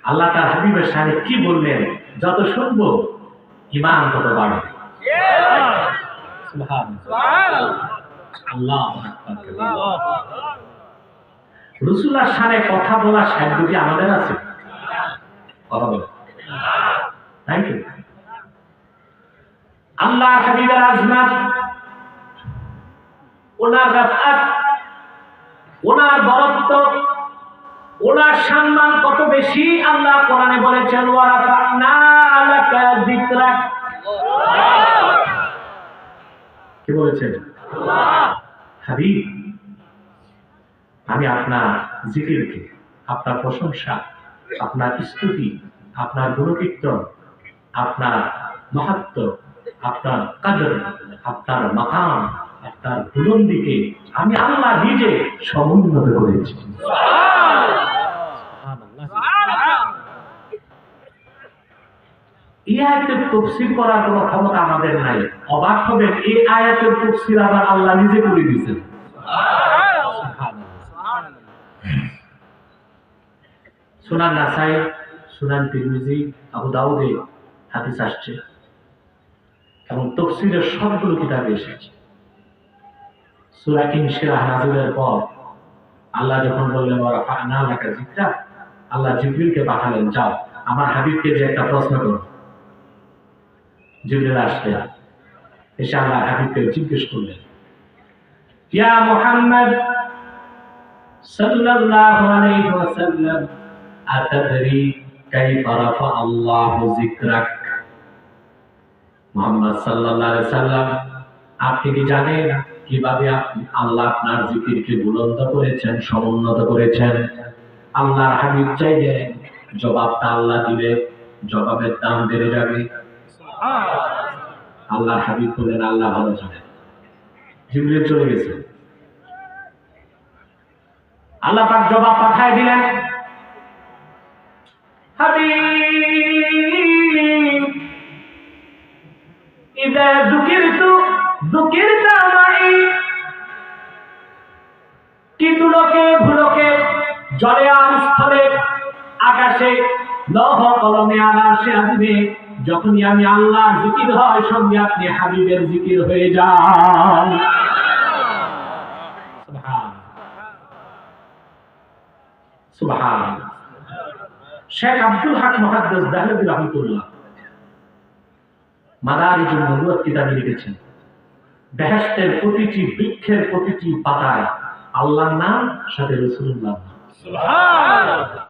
আল্লাহ তার হাবিবের শানে কি বললেন, যত শুনবো ঈমান তত বাড়বে। সুবহানাল্লাহ, আল্লাহু আকবার। রাসূলুল্লাহর শানে কথা বলার সাধ্য কি আমাদের আছে? কথা বলেন। Thank you. আল্লাহর হাবিবের আজমত, ওনার রাফাত, ওনার বরত্ব, ওনার সম্মান কত বেশি আল্লাহ কোরআনে বলেছেন, ওয়া রাফা'না লাকা যিকরাক। কি বলেছেন? হাবিব, আমি আপনার জিকিরকে, আপনার প্রশংসা, আপনার স্তুতি, আপনার গুণকীর্তন, আপনার মাহাত্ম্য, আপনার কদর, আপনার মাকাম, আপনার বুলন্দিকে আমি আল্লাহ নিজে সমুন্নত করেছি। এই আয়াতের তাফসীর করার কোনো ক্ষমতা আমাদের নাই। অবাক হবেন, এই আয়াতের তাফসীর আবার আল্লাহ নিজে করে দিয়েছেন। সুনান নাসাই, সুনান তিরমিজি, আবু দাউদে হাদিস আসছে এবং তাফসীরের সবগুলো কিতাবে এসেছে। সূরা ইনশিরাহ নাযিলের পর আল্লাহ যখন বললেন ওয়া রাফা'না লাকা যিকরাক, আল্লাহ জিবরিলকে পাঠালেন, যাও আমার হাবিবকে যে একটা প্রশ্ন করো। জিবরিল আসলেন, এসে আল্লাহ হাবিবকে জিজ্ঞেস করলেন, ইয়া মুহাম্মদ সাল্লাল্লাহু আলাইহি ওয়াসাল্লাম, আতাদরি কাইফা রাফা আল্লাহু যিকরাক। মুহাম্মদ সাল্লাল্লাহু আলাইহি ওয়াসাল্লাম, আপনি কি জানেন কিভাবে আল্লাহ আপনার জিকিরকে বুলন্দ করেছেন, সমুন্নত করেছেন? আল্লাহর হাবিব চাইলেন জবাবটা আল্লাহ দিলে জবাবের দাম বেড়ে যাবে। আল্লাহর হাবিব বললেন, আল্লাহ ভালো জানেন। জিবরিল চলে গেছে, আল্লাহ পাক জবাব পাঠায় দিলেন, হাবিব ইযা যুকিরতা মাই, কিন্তু লোকে ভুলোকে, জলে আর স্থলে, আকাশে, লৌহ কলমে, আকাশে আসবে, যখনই আমি আল্লাহ জিকির হয় সঙ্গে আপনি হাবিবের জিকির হয়ে যান। সুবহানাল্লাহ। শেখ আব্দুল হক মুহাদ্দিস দেহলভী রাহমাতুল্লাহ মাদারিজুন নবুওয়াত কিতাবে লিখেছেন, বেহেশতের প্রতিটি বৃক্ষের প্রতিটি পাতায় আল্লাহর নাম, সাথে রাসূলুল্লাহর নাম। সুবহানাল্লাহ।